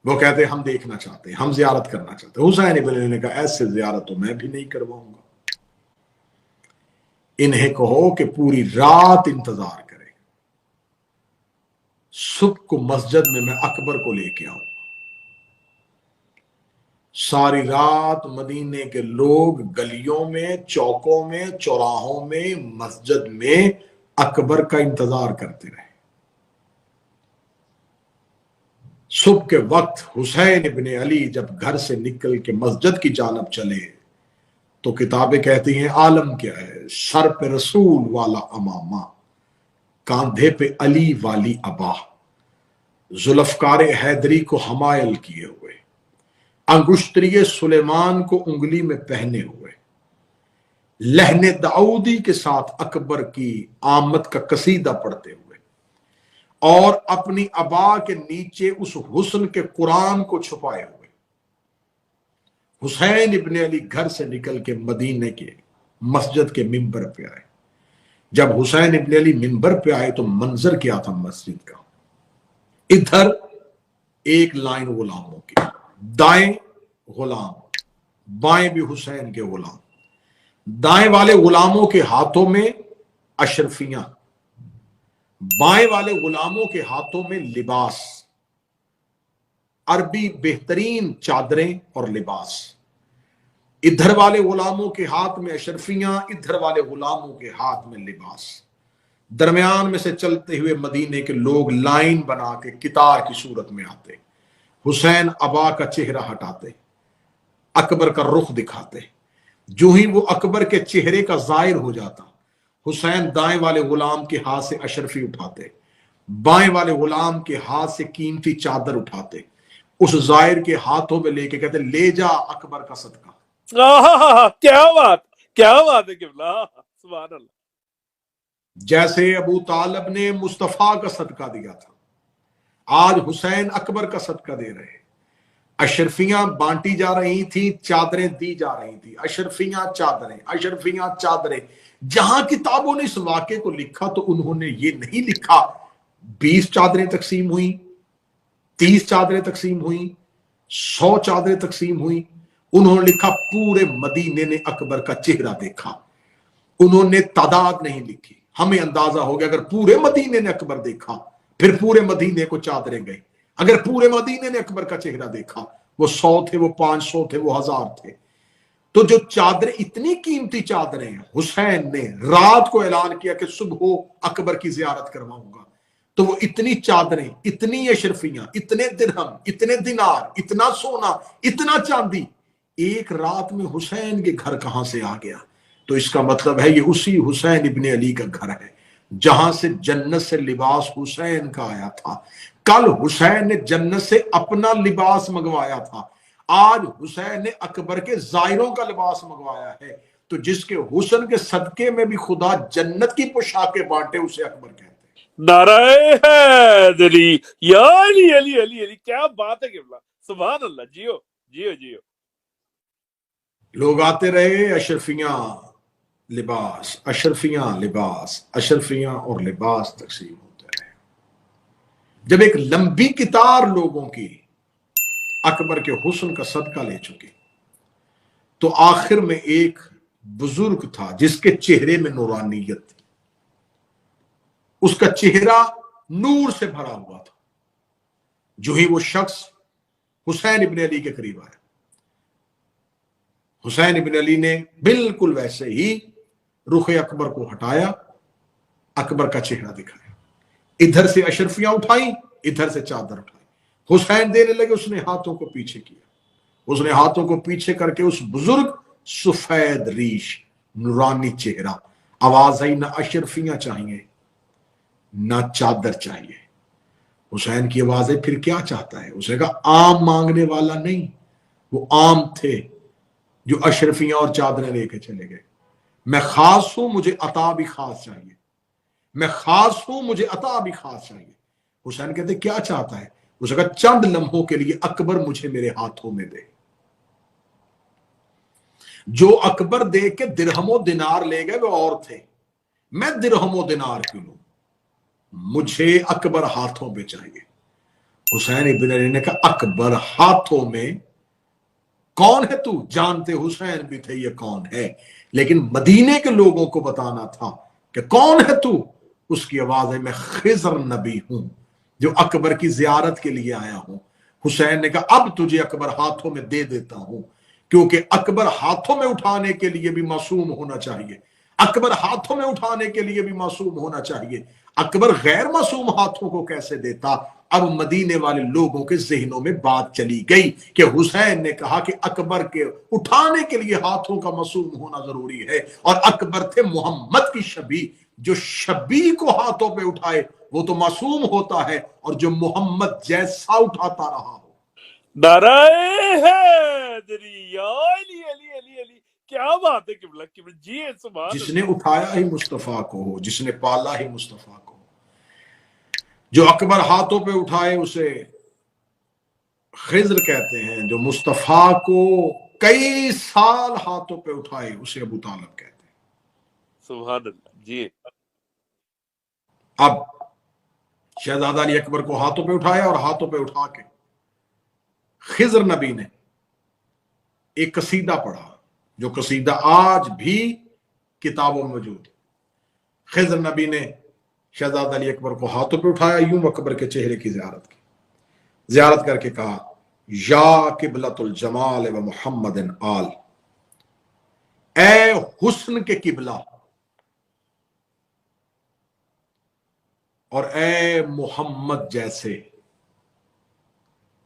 وہ کہتے ہیں ہم دیکھنا چاہتے ہیں، ہم زیارت کرنا چاہتے ہیں۔ حسین ابن علی نے کہا ایسے زیارت تو میں بھی نہیں کرواؤں گا، انہیں کہو کہ پوری رات انتظار کریں، صبح کو مسجد میں اکبر کو لے کے آؤں گا۔ ساری رات مدینے کے لوگ گلیوں میں، چوکوں میں، چوراہوں میں، مسجد میں اکبر کا انتظار کرتے رہے۔ صبح کے وقت حسین ابن علی جب گھر سے نکل کے مسجد کی جانب چلے تو کتابیں کہتی ہیں عالم کیا ہے، سر پہ رسول والا امامہ، کاندھے پہ علی والی ابا، ذوالفقار حیدری کو حمائل کیے ہوئے، انگشتری سلیمان کو انگلی میں پہنے ہوئے، لہن داؤدی کے ساتھ اکبر کی آمد کا قصیدہ پڑھتے ہوئے، اور اپنی ابا کے نیچے اس حسن کے قرآن کو چھپائے ہوئے حسین ابن علی گھر سے نکل کے مدینے کے مسجد کے ممبر پہ آئے۔ جب حسین ابن علی ممبر پہ آئے تو منظر کیا تھا مسجد کا؟ ادھر ایک لائن غلاموں کی، دائیں غلام، بائیں بھی حسین کے غلام، دائیں والے غلاموں کے ہاتھوں میں اشرفیاں، بائیں والے غلاموں کے ہاتھوں میں لباس، عربی بہترین چادریں اور لباس، ادھر والے غلاموں کے ہاتھ میں اشرفیاں، ادھر والے غلاموں کے ہاتھ میں لباس، درمیان میں سے چلتے ہوئے مدینے کے لوگ لائن بنا کے قطار کی صورت میں آتے، حسین ابا کا چہرہ ہٹاتے، اکبر کا رخ دکھاتے، جو ہی وہ اکبر کے چہرے کا ظاہر ہو جاتا حسین دائیں والے غلام کے ہاتھ سے اشرفی اٹھاتے، بائیں والے غلام کے ہاتھ سے قیمتی چادر اٹھاتے، اس ظاہر کے ہاتھوں میں لے کے کہتے لے جا اکبر کا صدقہ۔ کیا بات ہے قبلہ، سبحان اللہ۔ جیسے ابو طالب نے مصطفیٰ کا صدقہ دیا تھا، آج حسین اکبر کا صدقہ دے رہے ہیں، اشرفیاں بانٹی جا رہی تھی، چادریں دی جا رہی تھی، اشرفیاں چادریں، اشرفیاں چادریں۔ جہاں کتابوں نے اس واقعے کو لکھا تو انہوں نے یہ نہیں لکھا 20 چادریں تقسیم ہوئیں، 30 چادریں تقسیم ہوئیں، 100 چادریں تقسیم ہوئیں، انہوں نے لکھا پورے مدینے نے اکبر کا چہرہ دیکھا۔ انہوں نے تعداد نہیں لکھی، ہمیں اندازہ ہو گیا اگر پورے مدینے نے اکبر دیکھا پھر پورے مدینے کو چادریں گئی، اگر پورے مدینے نے اکبر کا چہرہ دیکھا، وہ 100 تھے، وہ 500 تھے، وہ 1000 تھے۔ تو جو چادریں، اتنی قیمتی چادریں ہیں، حسین نے رات کو اعلان کیا کہ صبح اکبر کی زیارت کرواؤں گا، تو وہ اتنی چادریں، اتنی اشرفیاں، اتنے درہم، اتنے دینار، اتنا سونا، اتنا چاندی ایک رات میں حسین کے گھر کہاں سے آ گیا؟ تو اس کا مطلب ہے یہ اسی حسین ابن علی کا گھر ہے جہاں سے جنت سے لباس حسین کا آیا تھا۔ کل حسین نے جنت سے اپنا لباس منگوایا تھا، آج حسین نے اکبر کے زائروں کا لباس منگوایا ہے۔ تو جس کے حسن کے صدقے میں بھی خدا جنت کی پوشاکیں بانٹے، اسے اکبر کہتے ہیں۔ نعرہ حیدری یا علی علی علی علی، کیا بات ہے قبلہ، سبحان اللہ، جیو جیو جیو۔ لوگ آتے رہے، اشرفیاں لباس، اشرفیاں لباس، اشرفیاں اور لباس تقسیم ہوتے رہے۔ جب ایک لمبی قطار لوگوں کی اکبر کے حسن کا صدقہ لے چکی تو آخر میں ایک بزرگ تھا جس کے چہرے میں نورانیت تھی، اس کا چہرہ نور سے بھرا ہوا تھا۔ جو ہی وہ شخص حسین ابن علی کے قریب آیا، حسین ابن علی نے بالکل ویسے ہی رخ اکبر کو ہٹایا، اکبر کا چہرہ دکھایا، ادھر سے اشرفیاں اٹھائیں، ادھر سے چادر اٹھائی، حسین دینے لگے، اس نے ہاتھوں کو پیچھے کیا، اس نے ہاتھوں کو پیچھے کر کے اس بزرگ سفید ریش، نورانی چہرہ، آواز آئی نہ اشرفیاں چاہیے نہ چادر چاہیے۔ حسین کی آواز ہے پھر کیا چاہتا ہے؟ اس نے کہا عام مانگنے والا نہیں، وہ عام تھے جو اشرفیاں اور چادریں لے کے چلے گئے، میں خاص ہوں، مجھے عطا بھی خاص چاہیے، میں خاص ہوں، مجھے عطا بھی خاص چاہیے۔ حسین کہتے کیا چاہتا ہے؟ اس نے کہا چند لمحوں کے لیے اکبر مجھے میرے ہاتھوں میں دے۔ جو اکبر دے کے درہم و دینار لے گئے وہ اور تھے، میں درہم و دینار کیوں لوں، مجھے اکبر ہاتھوں پہ چاہیے۔ حسین ابن علی نے کہا اکبر ہاتھوں میں؟ کون ہے تو؟ جانتے حسین بھی تھے یہ کون ہے، لیکن مدینے کے لوگوں کو بتانا تھا کہ کون ہے تو۔ اس کی آواز ہے میں خضر نبی ہوں جو اکبر کی زیارت کے لیے آیا ہوں۔ حسین نے کہا اب تجھے اکبر ہاتھوں میں دے دیتا ہوں، کیونکہ اکبر ہاتھوں میں اٹھانے کے لیے بھی معصوم ہونا چاہیے، اکبر ہاتھوں میں اٹھانے کے لیے بھی معصوم ہونا چاہیے۔ اکبر غیر معصوم ہاتھوں کو کیسے دیتا؟ اب مدینے والے لوگوں کے ذہنوں میں بات چلی گئی کہ حسین نے کہا کہ اکبر کے اٹھانے کے لیے ہاتھوں کا معصوم ہونا ضروری ہے، اور اکبر تھے محمد کی شبیہ، جو شبیہ کو ہاتھوں پہ اٹھائے وہ تو معصوم ہوتا ہے، اور جو محمد جیسا اٹھاتا رہا ہو۔ نعرہ حیدری یا علی علی علی علی، کیا بات ہے قبلہ قبلہ، جی سبحان جس اللہ۔ نے اٹھایا ہی مصطفیٰ کو ہو، جس نے پالا ہی مصطفیٰ کو ہو۔ جو اکبر ہاتھوں پہ اٹھائے اسے خضر کہتے ہیں، جو مصطفیٰ کو کئی سال ہاتھوں پہ اٹھائے اسے ابو طالب کہتے ہیں۔ سبحان اللہ، جی۔ اب شہزادہ علی اکبر کو ہاتھوں پہ اٹھایا، اور ہاتھوں پہ اٹھا کے خضر نبی نے ایک قصیدہ پڑھا، جو قصیدہ آج بھی کتابوں میں موجود ہے۔ خضر نبی نے شہزادہ علی اکبر کو ہاتھوں پہ اٹھایا، یوں اکبر کے چہرے کی زیارت کی، زیارت کر کے کہا یا قبلۃ الجمال و محمد آل، اے حسن کے قبلہ اور اے محمد جیسے۔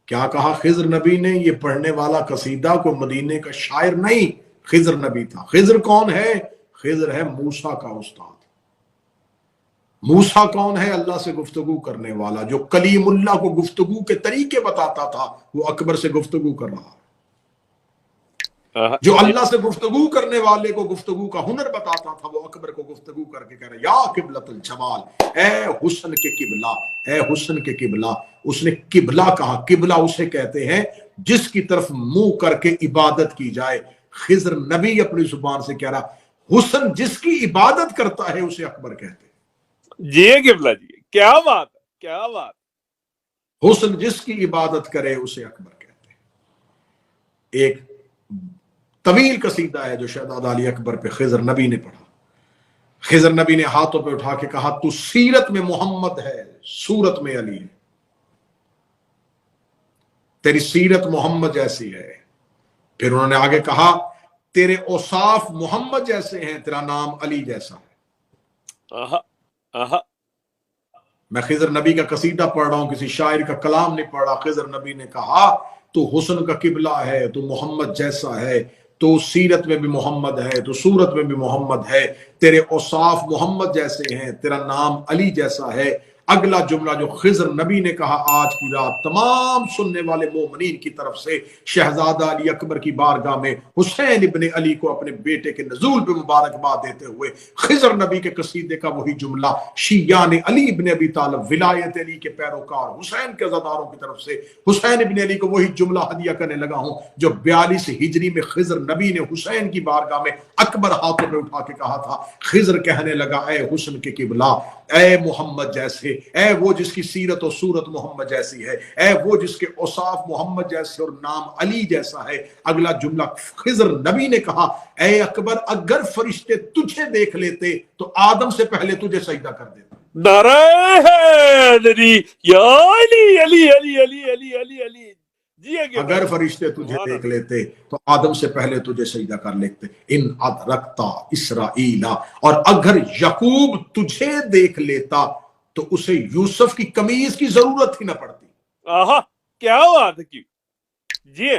کیا کہا خضر نبی نے؟ یہ پڑھنے والا قصیدہ کو مدینے کا شاعر نہیں، خضر نبی تھا۔ خضر کون ہے؟ خضر ہے موسیٰ کا استاد۔ موسیٰ کون ہے؟ اللہ سے گفتگو کرنے والا، جو کلیم اللہ کو گفتگو کے طریقے بتاتا تھا، وہ اکبر سے گفتگو کر رہا۔ جو اللہ سے گفتگو کرنے والے کو گفتگو کا ہنر بتاتا تھا وہ اکبر کو گفتگو کر کے کہہ رہا یا قبلۃ الجمال، اے حسن کے قبلہ، اے حسن کے قبلہ۔ اس نے قبلہ کہا، قبلہ اسے کہتے ہیں جس کی طرف منہ کر کے عبادت کی جائے۔ خضر نبی اپنی زبان سے کہہ رہا حسن جس کی عبادت کرتا ہے اسے اکبر کہتے ہیں۔ جی قبلہ جی، کیا بات ہے، کیا بات۔ حسن جس کی عبادت کرے اسے اکبر کہتے ہیں۔ ایک طویل قصیدہ ہے جو شہزادہ علی اکبر پہ خضر نبی نے پڑھا۔ خضر نبی نے ہاتھوں پہ اٹھا کے کہا تو سیرت میں محمد ہے، صورت میں علی ہے، تیری سیرت محمد جیسی ہے۔ پھر انہوں نے آگے کہا تیرے اوصاف محمد جیسے ہیں، تیرا نام علی جیسا ہے۔ میں خضر نبی کا قصیدہ پڑھ رہا ہوں، کسی شاعر کا کلام نہیں پڑھ رہا۔ خضر نبی نے کہا تو حسن کا قبلہ ہے، تو محمد جیسا ہے، تو سیرت میں بھی محمد ہے، تو صورت میں بھی محمد ہے، تیرے اوصاف محمد جیسے ہیں، تیرا نام علی جیسا ہے۔ اگلا جملہ جو خضر نبی نے کہا آج کی رات تمام سننے والے مومنین کی طرف سے شہزادہ علی اکبر کی بارگاہ میں حسین ابن علی کو اپنے بیٹے کے نزول پہ مبارکباد دیتے ہوئے خضر نبی کے قصیدے کا وہی جملہ شیعان علی ابن ابی طالب ولایت علی کے پیروکار حسین کے عزاداروں کی طرف سے حسین ابن علی کو وہی جملہ ہدیہ کرنے لگا ہوں جو 42 ہجری میں خضر نبی نے حسین کی بارگاہ میں اکبر ہاتھوں میں اٹھا کے کہا تھا۔ خضر کہنے لگا اے حسن کے قبلہ، اے محمد جیسے، اے وہ جس کی سیرت و صورت محمد جیسی ہے، اے وہ جس کے اوصاف محمد جیسے اور نام علی جیسا ہے۔ اگلا جملہ خضر نبی نے کہا اے اکبر اگر فرشتے تجھے دیکھ لیتے تو آدم سے پہلے تجھے سجدہ کر دیتے۔ نعرہ حیدری یا علی علی علی علی علی علی علی جی اگر فرشتے تجھے دیکھ لیتے تو آدم سے پہلے تجھے سجدہ کر لیتے۔ ان ادرکتا اسرائیل، اور اگر یعقوب تجھے دیکھ لیتا تو اسے یوسف کی قمیض کی ضرورت ہی نہ پڑتی۔ آہا کیا بات ہے کی جی۔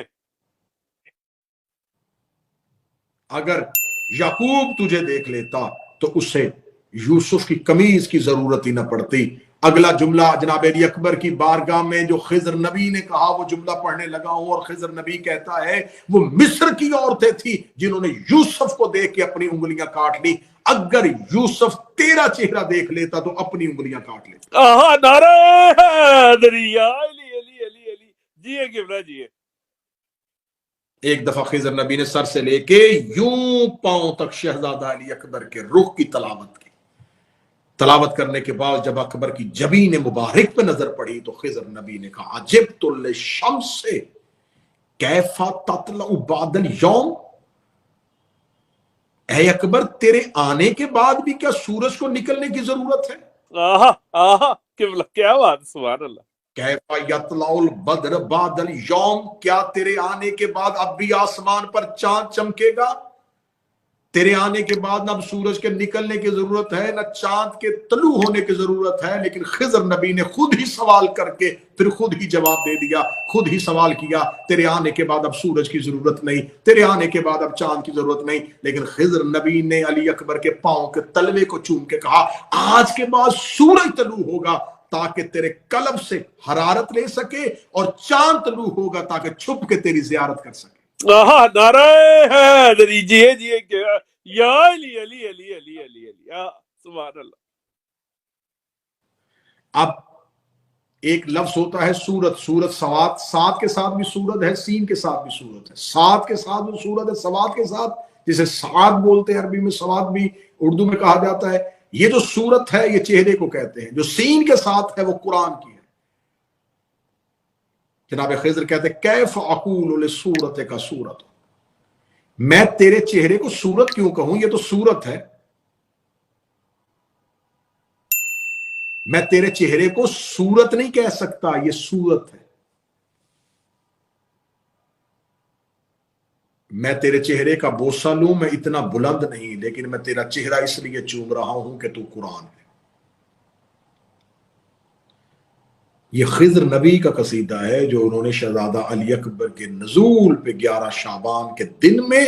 اگر یعقوب تجھے دیکھ لیتا تو اسے یوسف کی قمیض کی ضرورت ہی نہ پڑتی۔ اگلا جملہ جناب علی اکبر کی بارگاہ میں جو خضر نبی نے کہا وہ جملہ پڑھنے لگا ہوں، اور خضر نبی کہتا ہے وہ مصر کی عورتیں تھی جنہوں نے یوسف کو دیکھ کے اپنی انگلیاں کاٹ لی، اگر یوسف تیرا چہرہ دیکھ لیتا تو اپنی انگلیاں کاٹ لیتا۔ آہا نعرہ حیدری یا علی علی علی علی جی قبلہ جی۔ ایک دفعہ خضر نبی نے سر سے لے کے یوں پاؤں تک شہزادہ علی اکبر کے رخ کی تلاوت کی۔ تلاوت کرنے کے بعد جب اکبر کی جبین مبارک پہ نظر پڑی تو خضر نبی نے کہا عجبت للشمس کیف تطلع بعد الیوم، اے اکبر تیرے آنے کے بعد بھی کیا سورج کو نکلنے کی ضرورت ہے؟ آہا آہا قبلہ کیا بات، سبحان اللہ۔ کیف یطلع البدر بعد الیوم، کیا تیرے آنے کے بعد اب بھی آسمان پر چاند چمکے گا؟ تیرے آنے کے بعد نہ اب سورج کے نکلنے کی ضرورت ہے نہ چاند کے طلوع ہونے کی ضرورت ہے۔ لیکن خضر نبی نے خود ہی سوال کر کے پھر خود ہی جواب دے دیا، خود ہی سوال کیا تیرے آنے کے بعد اب سورج کی ضرورت نہیں، تیرے آنے کے بعد اب چاند کی ضرورت نہیں۔ لیکن خضر نبی نے علی اکبر کے پاؤں کے تلوے کو چوم کے کہا آج کے بعد سورج طلوع ہوگا تاکہ تیرے قلب سے حرارت لے سکے، اور چاند طلوع ہوگا تاکہ چھپ کے تیری زیارت کر سکے۔ آہا نعرہ حیدری جی جی یا علی علی علی علی علی علی سبحان اللہ۔ اب ایک لفظ ہوتا ہے سورت، سورت سواد، سات کے ساتھ بھی سورت ہے، سین کے ساتھ بھی سورت ہے، سات کے ساتھ بھی سورت ہے، سواد کے ساتھ جسے سعاد بولتے ہیں عربی میں، سواد بھی اردو میں کہا جاتا ہے۔ یہ جو سورت ہے یہ چہرے کو کہتے ہیں، جو سین کے ساتھ ہے وہ قرآن کی ہے۔ جناب خضر کہتے ہیں کیف اقول لصورت کا سورت، میں تیرے چہرے کو سورت کیوں کہوں، یہ تو سورت ہے۔ میں تیرے چہرے کو سورت نہیں کہہ سکتا، یہ سورت ہے۔ میں تیرے چہرے کا بوسہ لوں، میں اتنا بلند نہیں، لیکن میں تیرا چہرہ اس لیے چوم رہا ہوں کہ تو قرآن ہے۔ یہ خضر نبی کا قصیدہ ہے جو انہوں نے شہزادہ علی اکبر کے نزول پہ 11 شعبان کے دن میں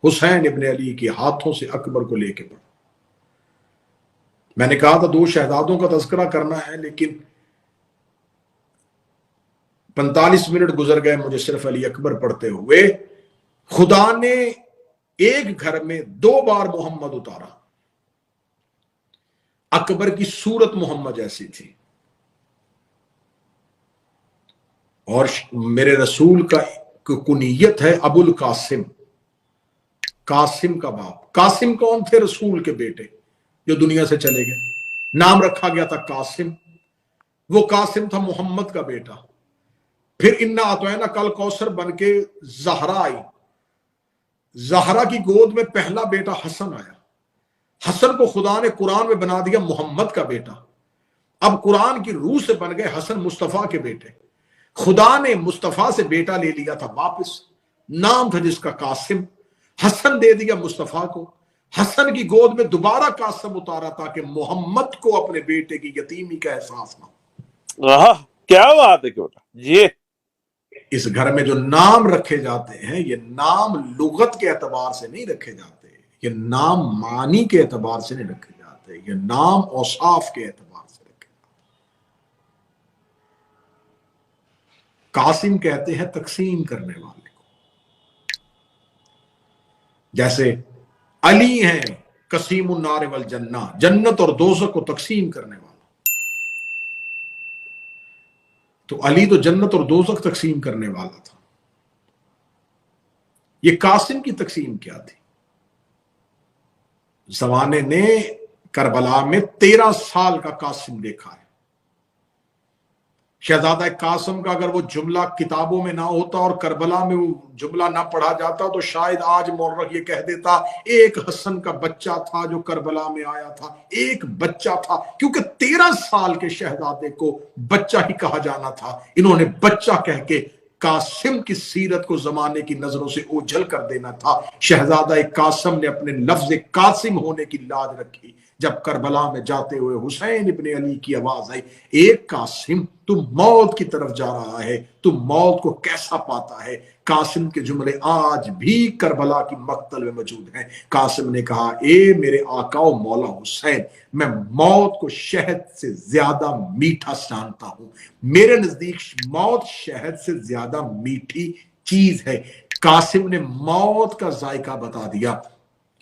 حسین ابن علی کے ہاتھوں سے اکبر کو لے کے پڑھا۔ میں نے کہا تھا 2 شہزادوں کا تذکرہ کرنا ہے، لیکن 45 منٹ گزر گئے مجھے صرف علی اکبر پڑھتے ہوئے۔ خدا نے ایک گھر میں 2 بار محمد اتارا. اکبر کی صورت محمد جیسی تھی، اور میرے رسول کا کنیت ہے ابو القاسم، قاسم کا باپ. قاسم کون تھے؟ رسول کے بیٹے جو دنیا سے چلے گئے. نام رکھا گیا تھا قاسم. وہ قاسم تھا محمد کا بیٹا. پھر انا اعطینا کل کوثر بن کے زہرا آئی. زہرا کی گود میں پہلا بیٹا حسن آیا. حسن کو خدا نے قرآن میں بنا دیا محمد کا بیٹا. اب قرآن کی روح سے بن گئے حسن مصطفیٰ کے بیٹے. خدا نے مصطفیٰ سے بیٹا لے لیا تھا واپس، نام تھا جس کا قاسم. حسن دے دیا مصطفیٰ کو. حسن کی گود میں دوبارہ قاسم اتارا تاکہ محمد کو اپنے بیٹے کی یتیمی کا احساس نہ ہو. کیا بات ہے جی. اس گھر میں جو نام رکھے جاتے ہیں یہ نام لغت کے اعتبار سے نہیں رکھے جاتے، یہ نام معنی کے اعتبار سے نہیں رکھے جاتے، یہ نام اوصاف کے اعتبار سے رکھے جاتے. قاسم کہتے ہیں تقسیم کرنے والے کو. جیسے علی ہیں قسیم النار والجنہ، جنت اور دوزخ کو تقسیم کرنے والا. تو علی تو جنت اور دوزخ تقسیم کرنے والا تھا. یہ قاسم کی تقسیم کیا تھی؟ زمانے نے کربلا میں 13 سال کا قاسم دیکھا ہے. شہزادہ قاسم کا اگر وہ جملہ کتابوں میں نہ ہوتا اور کربلا میں وہ جملہ نہ پڑھا جاتا تو شاید آج مورخ یہ کہہ دیتا ایک حسن کا بچہ تھا جو کربلا میں آیا تھا، ایک بچہ تھا، کیونکہ 13 سال کے شہزادے کو بچہ ہی کہا جانا تھا. انہوں نے بچہ کہہ کے قاسم کی سیرت کو زمانے کی نظروں سے اوجھل کر دینا تھا. شہزادہ قاسم نے اپنے لفظ قاسم ہونے کی لاج رکھی. جب کربلا میں جاتے ہوئے حسین ابن علی کی آواز آئی، ایک قاسم تو موت کی طرف جا رہا ہے، تو موت کو کیسا پاتا ہے؟ قاسم کے جملے آج بھی کربلا کی مقتل میں موجود ہیں. قاسم نے کہا، اے میرے آقا و مولا حسین، میں موت کو شہد سے زیادہ میٹھا جانتا ہوں. میرے نزدیک موت شہد سے زیادہ میٹھی چیز ہے. قاسم نے موت کا ذائقہ بتا دیا.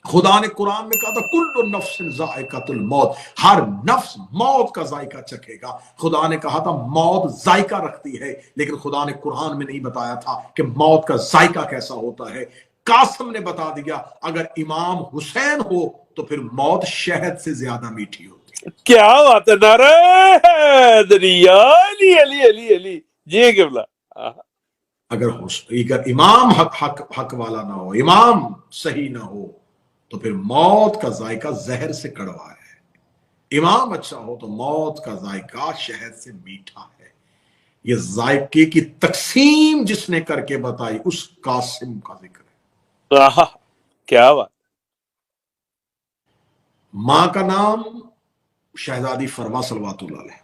خدا نے قرآن میں کہا تھا کل نفس ذائقۃ الموت، ہر نفس موت کا ذائقہ چکھے گا. خدا نے کہا تھا موت ذائقہ رکھتی ہے، لیکن خدا نے قرآن میں نہیں بتایا تھا کہ موت کا ذائقہ کیسا ہوتا ہے. قاسم نے بتا دیا اگر امام حسین ہو تو پھر موت شہد سے زیادہ میٹھی ہوتی ہے. کیا بات ہے، نعرہ حیدری علی علی علی علی. جی قبلہ. اگر امام حق والا نہ ہو، امام صحیح نہ ہو تو پھر موت کا ذائقہ زہر سے کڑوا ہے. امام اچھا ہو تو موت کا ذائقہ شہد سے میٹھا ہے. یہ ذائقے کی تقسیم جس نے کر کے بتائی اس قاسم کا ذکر ہے. کیا بات. ماں کا نام شہزادی فروا صلوات اللہ علیہ،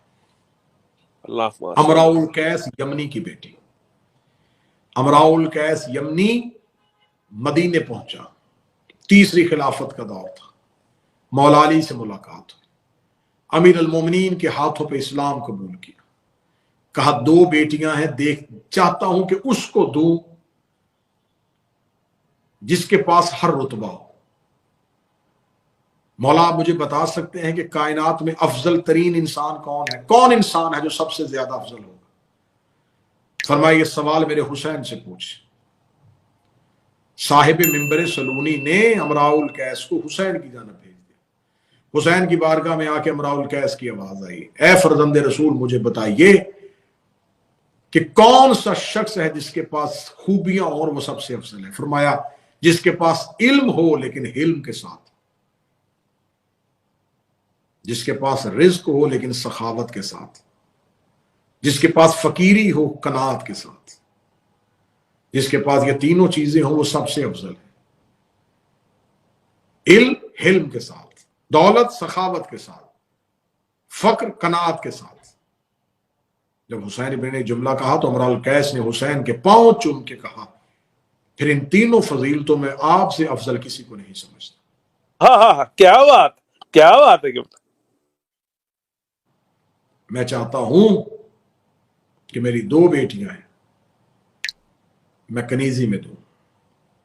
اللہ امراء القیس یمنی کی بیٹی. امراء القیس یمنی مدینے پہنچا، تیسری خلافت کا دور تھا. مولا علی سے ملاقات ہوئی، امیر المومنین کے ہاتھوں پہ اسلام قبول کیا. کہا 2 بیٹیاں ہیں، دیکھ چاہتا ہوں کہ اس کو دوں جس کے پاس ہر رتبہ ہو. مولا آپ مجھے بتا سکتے ہیں کہ کائنات میں افضل ترین انسان کون ہے؟ کون انسان ہے جو سب سے زیادہ افضل ہوگا؟ فرمایا یہ سوال میرے حسین سے پوچھ. صاحب منبر سلونی نے امراء القیس کو حسین کی جانب بھیج دیا. حسین کی بارگاہ میں آ کے امراء القیس کی آواز آئی، اے فرزند رسول مجھے بتائیے کہ کون سا شخص ہے جس کے پاس خوبیاں اور وہ سب سے افضل ہے؟ فرمایا جس کے پاس علم ہو لیکن حلم کے ساتھ، جس کے پاس رزق ہو لیکن سخاوت کے ساتھ، جس کے پاس فقیری ہو قناعت کے ساتھ، جس کے پاس یہ تینوں چیزیں ہوں وہ سب سے افضل ہے. علم حلم کے ساتھ، دولت سخاوت کے ساتھ، فقر قناعت کے ساتھ. جب حسین ابن نے جملہ کہا تو امراء القیس نے حسین کے پاؤں چوم کے کہا پھر ان تینوں فضیلتوں میں آپ سے افضل کسی کو نہیں سمجھتا. کیا بات، کیا بات ہے. میں چاہتا ہوں کہ میری 2 بیٹیاں ہیں، میں کنیزی میں دوں.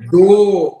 2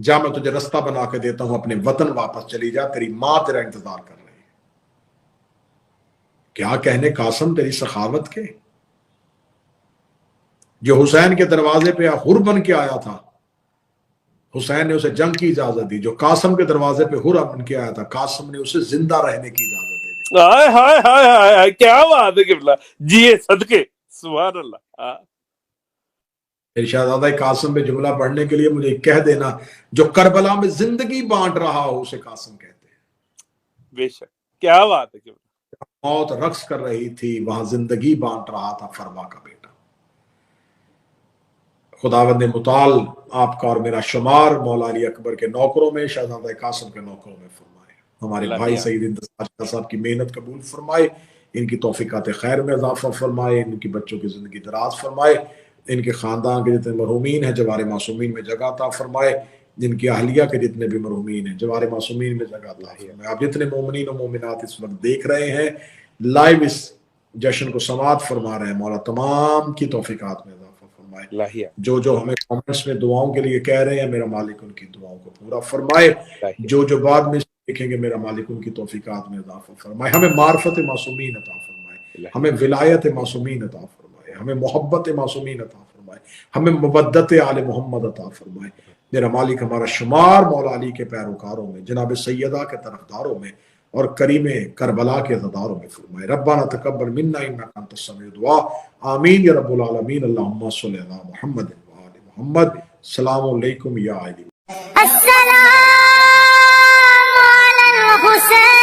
جا میں تجھے رستہ بنا کے دیتا ہوں، اپنے وطن واپس چلی جا، تیری ماں تیرا انتظار کر رہی ہے۔ کیا کہنے قاسم تیری سخاوت کے، جو حسین کے دروازے پہ حر بن کے آیا تھا، حسین نے اسے جنگ کی اجازت دی، جو قاسم کے دروازے پہ حر بن کے آیا تھا، قاسم نے اسے زندہ رہنے کی اجازت دے دی۔ ہائے ہائے ہائے ہائے ہائے، کیا بات ہے قبلہ، جیے صدقے، سبحان اللہ۔ پھر شہزادہ قاسم پہ جملہ پڑھنے کے لیے مجھے کہہ دینا، جو کربلا میں زندگی بانٹ رہا ہو اسے قاسم کہتے ہیں۔ بے شک، کیا بات ہے قبلہ۔ موت رقص کر رہی تھی، وہاں زندگی بانٹ رہا تھا فرما کا بیٹا۔ خداوند متعال آپ کا اور میرا شمار مولا علی اکبر کے نوکروں میں، شہزادہ قاسم کے نوکروں میں فرمائے۔ ہمارے بھائی سعید انتصار شاہ صاحب کی محنت قبول فرمائے، ان کی توفیقات خیر میں اضافہ فرمائے، ان کی بچوں کی زندگی دراز فرمائے، ان کے خاندان کے جتنے مرحومین ہیں جوار معصومین میں جگہ عطا فرمائے، جن کی اہلیہ کے جتنے بھی مرحومین ہیں جوار معصومین میں جگہ عطا فرمائے۔ آپ جتنے مومنین و مومنات اس وقت دیکھ رہے ہیں، لائیو اس جشن کو سماعت فرما رہے ہیں، مولا تمام کی توفیقات میں اضافہ فرمائے۔ جو ہمیں کامنٹس میں دعاؤں کے لیے کہہ رہے ہیں، میرا مالک ان کی دعاؤں کو پورا فرمائے، جو بعد میں دیکھیں گے میرا مالک ان کی توفیقات میں اضافہ فرمائے۔ ہمیں معرفت معصومین عطا فرمائے، ہمیں ولایت معصومین عطا فرمائے، ہمیں محبت معصومین عطا فرمائے، ہمیں مودت آل محمد عطا فرمائے۔ میرا مالک ہمارا شمار مولا علی کے پیروکاروں میں، جناب سیدہ کے طرفداروں میں اور کریم کربلا کے عزاداروں میں فرمائے۔ ربنا تقبل منا انک انت السمیع الدعاء، آمین یا رب العالمین، اللہم صلی علی محمد و آل محمد۔ السلام علیکم یا علی۔ السلام علی الحسین